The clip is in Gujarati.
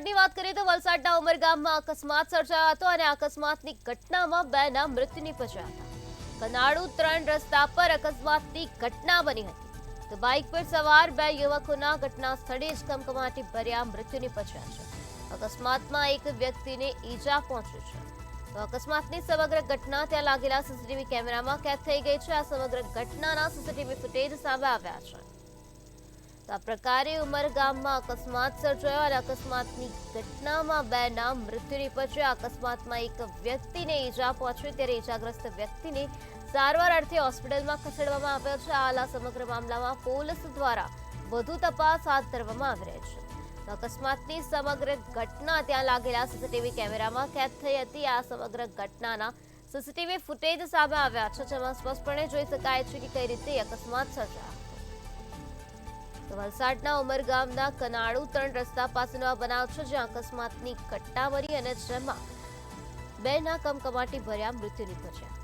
વલસાડની વાત કરીએ તો વલસાડના ઉમરગામમાં અકસ્માત સર્જાયો હતો અને અકસ્માતની ઘટનામાં બેના મૃત્યુ નિપજ્યા હતા। કનાડુ 3 રસ્તા પર અકસ્માતની ઘટના બની હતી તો બાઇક પર સવાર બે યુવકોના ઘટના સ્થળે જ કમકમાટી ભર્યા મૃત્યુ નિપજ્યા છે। અકસ્માતમાં એક વ્યક્તિને ઈજા પહોંચી છે તો અકસ્માતની સમગ્ર ઘટના ત્યાં લાગેલા સીસીટીવી કેમેરામાં કેદ થઈ ગઈ છે। આ સમગ્ર ઘટનાના સીસીટીવી ફૂટેજ સામે આવ્યા છે। તો આ પ્રકારે ઉમરગામમાં અકસ્માત સર્જાયો અને અકસ્માતની ઘટનામાં બેના મૃત્યુ નિપજ્યા। અકસ્માતમાં એક વ્યક્તિને ઈજા પહોંચી ત્યારે ઈજાગ્રસ્ત વ્યક્તિને સારવાર અર્થે હોસ્પિટલમાં ખસેડવામાં આવ્યો છે। હાલ આ સમગ્ર મામલામાં પોલીસ દ્વારા વધુ તપાસ હાથ ધરવામાં આવી રહી છે। તો અકસ્માતની સમગ્ર ઘટના ત્યાં લાગેલા સીસીટીવી કેમેરામાં કેદ થઈ હતી। આ સમગ્ર ઘટનાના સીસીટીવી ફૂટેજ સામે આવ્યા છે જેમાં સ્પષ્ટપણે જોઈ શકાય છે કે કઈ રીતે અકસ્માત સર્જાયો। તો વલસાડના ઉમરગામના કનાડુ 3 રસ્તા પાસેનો આ બનાવ છે જ્યાં અકસ્માતની ઘટના બની અને જેમાં બેના કમકમાટી ભર્યા મૃત્યુ નિપજ્યા।